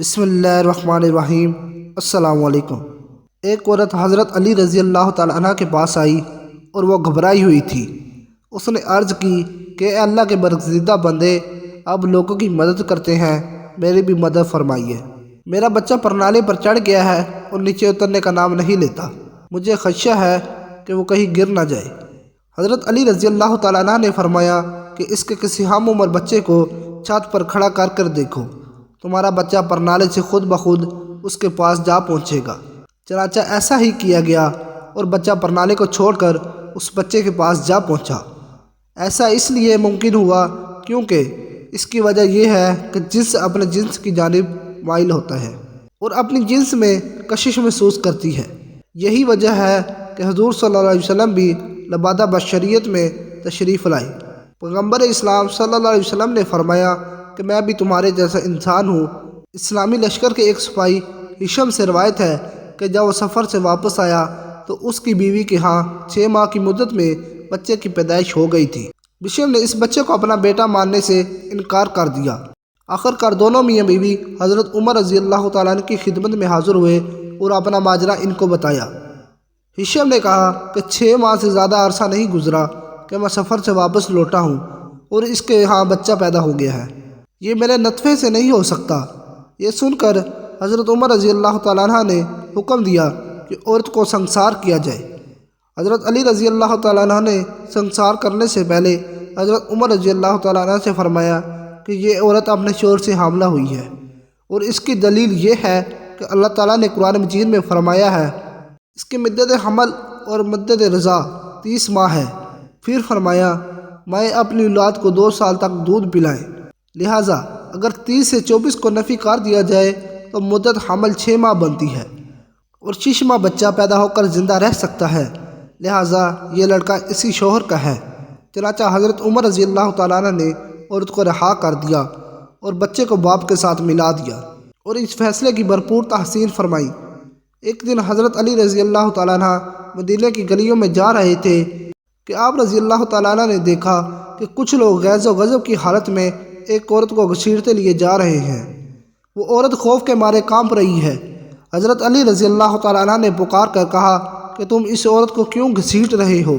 بسم اللہ الرحمن الرحیم۔ السلام علیکم۔ ایک عورت حضرت علی رضی اللہ تعالیٰ عنہ کے پاس آئی اور وہ گھبرائی ہوئی تھی۔ اس نے عرض کی کہ اے اللہ کے برگزیدہ بندے، آپ لوگوں کی مدد کرتے ہیں، میری بھی مدد فرمائیے۔ میرا بچہ پرنالے پر چڑھ گیا ہے اور نیچے اترنے کا نام نہیں لیتا۔ مجھے خدشہ ہے کہ وہ کہیں گر نہ جائے۔ حضرت علی رضی اللہ تعالیٰ عنہ نے فرمایا کہ اس کے کسی ہم عمر بچے کو چھت پر کھڑا کر دیکھو، تمہارا بچہ پرنالے سے خود بخود اس کے پاس جا پہنچے گا۔ چنانچہ ایسا ہی کیا گیا اور بچہ پرنالے کو چھوڑ کر اس بچے کے پاس جا پہنچا۔ ایسا اس لیے ممکن ہوا کیونکہ اس کی وجہ یہ ہے کہ جنس اپنے جنس کی جانب مائل ہوتا ہے اور اپنی جنس میں کشش محسوس کرتی ہے۔ یہی وجہ ہے کہ حضور صلی اللہ علیہ وسلم بھی لبادہ بشریت میں تشریف لائے۔ پیغمبر اسلام صلی اللہ علیہ وسلم نے فرمایا کہ میں بھی تمہارے جیسا انسان ہوں۔ اسلامی لشکر کے ایک سپاہی ہشام سے روایت ہے کہ جب وہ سفر سے واپس آیا تو اس کی بیوی کے ہاں 6 ماہ کی مدت میں بچے کی پیدائش ہو گئی تھی۔ بشر نے اس بچے کو اپنا بیٹا ماننے سے انکار کر دیا۔ آخر کار دونوں میاں بیوی حضرت عمر رضی اللہ تعالیٰ عنہ کی خدمت میں حاضر ہوئے اور اپنا ماجرا ان کو بتایا۔ ہشام نے کہا کہ 6 ماہ سے زیادہ عرصہ نہیں گزرا کہ میں سفر سے واپس لوٹا ہوں اور اس کے ہاں بچہ پیدا ہو گیا ہے، یہ میرے نطفے سے نہیں ہو سکتا۔ یہ سن کر حضرت عمر رضی اللہ تعالیٰ عنہ نے حکم دیا کہ عورت کو سنسار کیا جائے۔ حضرت علی رضی اللہ تعالیٰ عنہ نے سنسار کرنے سے پہلے حضرت عمر رضی اللہ تعالیٰ عنہ سے فرمایا کہ یہ عورت اپنے شوہر سے حاملہ ہوئی ہے، اور اس کی دلیل یہ ہے کہ اللہ تعالیٰ نے قرآن مجید میں فرمایا ہے اس کی مدت حمل اور مدت رضاع 30 ماہ ہے۔ پھر فرمایا مائیں اپنی اولاد کو 2 سال تک دودھ پلائیں، لہٰذا اگر 30 سے 24 کو نفی کر دیا جائے تو مدت حمل 6 ماہ بنتی ہے اور 6 ماہ بچہ پیدا ہو کر زندہ رہ سکتا ہے، لہٰذا یہ لڑکا اسی شوہر کا ہے۔ چنانچہ حضرت عمر رضی اللہ تعالیٰ عنہ نے عورت کو رہا کر دیا اور بچے کو باپ کے ساتھ ملا دیا اور اس فیصلے کی بھرپور تحسین فرمائی۔ ایک دن حضرت علی رضی اللہ تعالیٰ عنہ مدینہ کی گلیوں میں جا رہے تھے کہ آپ رضی اللہ تعالیٰ عنہ نے دیکھا کہ کچھ لوگ غیظ و غضب کی حالت میں ایک عورت کو گھسیٹتے لیے جا رہے ہیں۔ وہ عورت خوف کے مارے کانپ رہی ہے۔ حضرت علی رضی اللہ تعالیٰ عنہ نے پکار کر کہا کہ تم اس عورت کو کیوں گھسیٹ رہے ہو؟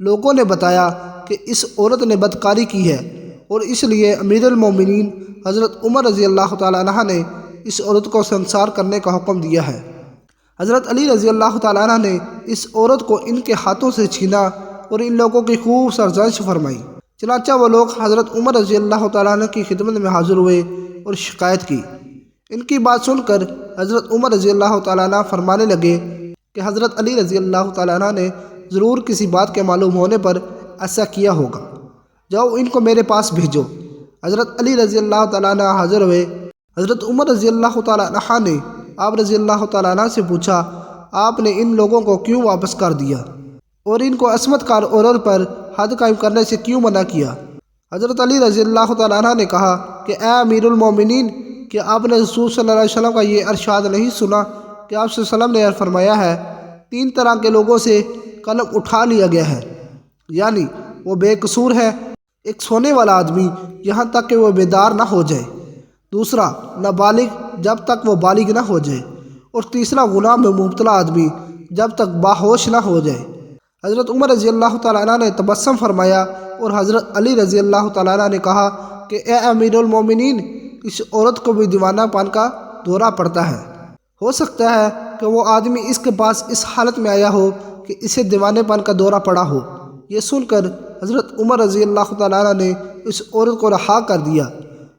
لوگوں نے بتایا کہ اس عورت نے بدکاری کی ہے اور اس لیے امیر المومنین حضرت عمر رضی اللہ تعالیٰ عنہ نے اس عورت کو سنسار کرنے کا حکم دیا ہے۔ حضرت علی رضی اللہ تعالیٰ عنہ نے اس عورت کو ان کے ہاتھوں سے چھینا اور ان لوگوں کی خوب سرزنش فرمائی۔ چنانچہ وہ لوگ حضرت عمر رضی اللہ تعالیٰ عنہ کی خدمت میں حاضر ہوئے اور شکایت کی۔ ان کی بات سن کر حضرت عمر رضی اللہ تعالیٰ عنہ فرمانے لگے کہ حضرت علی رضی اللہ تعالیٰ عنہ نے ضرور کسی بات کے معلوم ہونے پر ایسا کیا ہوگا، جاؤ ان کو میرے پاس بھیجو۔ حضرت علی رضی اللہ تعالیٰ عنہ حاضر ہوئے۔ حضرت عمر رضی اللہ تعالیٰ عنہ نے آپ رضی اللہ تعالیٰ عنہ سے پوچھا آپ نے ان لوگوں کو کیوں واپس کر دیا اور ان کو عصمت کار عورت پر حد قائم کرنے سے کیوں منع کیا؟ حضرت علی رضی اللہ تعالیٰ عنہ نے کہا کہ اے امیر المومنین، کیا آپ نے رسول صلی اللہ علیہ وسلم کا یہ ارشاد نہیں سنا کہ آپ صلی اللہ علیہ وسلم نے فرمایا ہے 3 طرح کے لوگوں سے قلم اٹھا لیا گیا ہے، یعنی وہ بے قصور ہے، ایک سونے والا آدمی یہاں تک کہ وہ بیدار نہ ہو جائے، دوسرا نابالغ جب تک وہ بالغ نہ ہو جائے، اور تیسرا غلام میں مبتلا آدمی جب تک باہوش نہ ہو جائے۔ حضرت عمر رضی اللہ تعالیٰ عنہ نے تبسم فرمایا اور حضرت علی رضی اللہ تعالیٰ عنہ نے کہا کہ اے امیر المومنین، اس عورت کو بھی دیوانہ پن کا دورہ پڑتا ہے، ہو سکتا ہے کہ وہ آدمی اس کے پاس اس حالت میں آیا ہو کہ اسے دیوانے پن کا دورہ پڑا ہو۔ یہ سن کر حضرت عمر رضی اللہ تعالیٰ عنہ نے اس عورت کو رہا کر دیا۔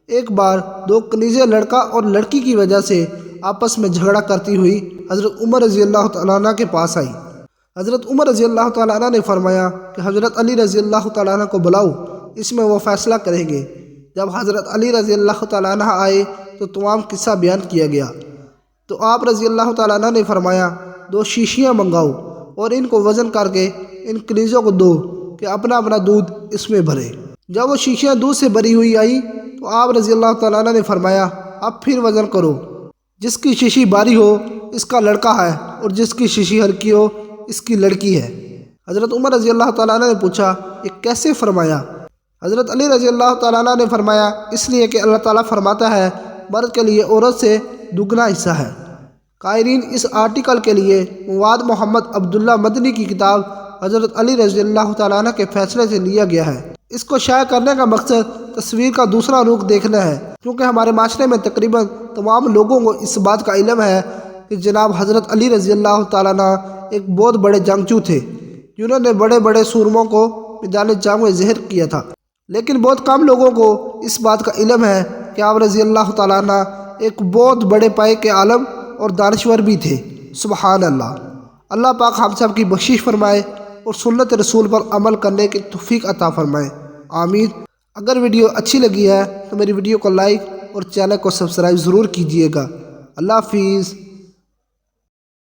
ایک بار 2 کنیزیں لڑکا اور لڑکی کی وجہ سے آپس میں جھگڑا کرتی ہوئی حضرت عمر رضی اللہ تعالیٰ عنہ کے پاس آئی۔ حضرت عمر رضی اللہ تعالیٰ عنہ نے فرمایا کہ حضرت علی رضی اللہ تعالیٰ عنہ کو بلاؤ، اس میں وہ فیصلہ کریں گے۔ جب حضرت علی رضی اللہ تعالیٰ عنہ آئے تو تمام قصہ بیان کیا گیا، تو آپ رضی اللہ تعالیٰ عنہ نے فرمایا 2 شیشیاں منگاؤ اور ان کو وزن کر کے ان کنیزوں کو دو کہ اپنا اپنا دودھ اس میں بھرے۔ جب وہ شیشیاں دودھ سے بھری ہوئی آئی تو آپ رضی اللہ تعالیٰ عنہ نے فرمایا اب پھر وزن کرو، جس کی شیشی بھاری ہو اس کا لڑکا ہے اور جس کی شیشی ہلکی ہو اس کی لڑکی ہے۔ حضرت عمر رضی اللہ تعالیٰ عنہ نے پوچھا یہ کیسے فرمایا؟ حضرت علی رضی اللہ تعالیٰ عنہ نے فرمایا اس لیے کہ اللہ تعالیٰ فرماتا ہے مرد کے لیے عورت سے دگنا حصہ ہے۔ قائرین، اس آرٹیکل کے لیے مواد محمد عبداللہ مدنی کی کتاب حضرت علی رضی اللہ تعالیٰ عنہ کے فیصلے سے لیا گیا ہے۔ اس کو شائع کرنے کا مقصد تصویر کا دوسرا رخ دیکھنا ہے، کیونکہ ہمارے معاشرے میں تقریباً تمام لوگوں کو اس بات کا علم ہے کہ جناب حضرت علی رضی اللہ تعالیٰ عنہ ایک بہت بڑے جنگجو تھے، جنہوں نے بڑے بڑے سورموں کو میدان جنگ میں زہر کیا تھا، لیکن بہت کم لوگوں کو اس بات کا علم ہے کہ آپ رضی اللہ تعالیٰ عنہ ایک بہت بڑے پائے کے عالم اور دانشور بھی تھے۔ سبحان اللہ۔ اللہ پاک ہم سب کی بخشش فرمائے اور سنت رسول پر عمل کرنے کی توفیق عطا فرمائے، آمین۔ اگر ویڈیو اچھی لگی ہے تو میری ویڈیو کو لائک اور چینل کو سبسکرائب ضرور کیجیے گا۔ اللہ حافظ۔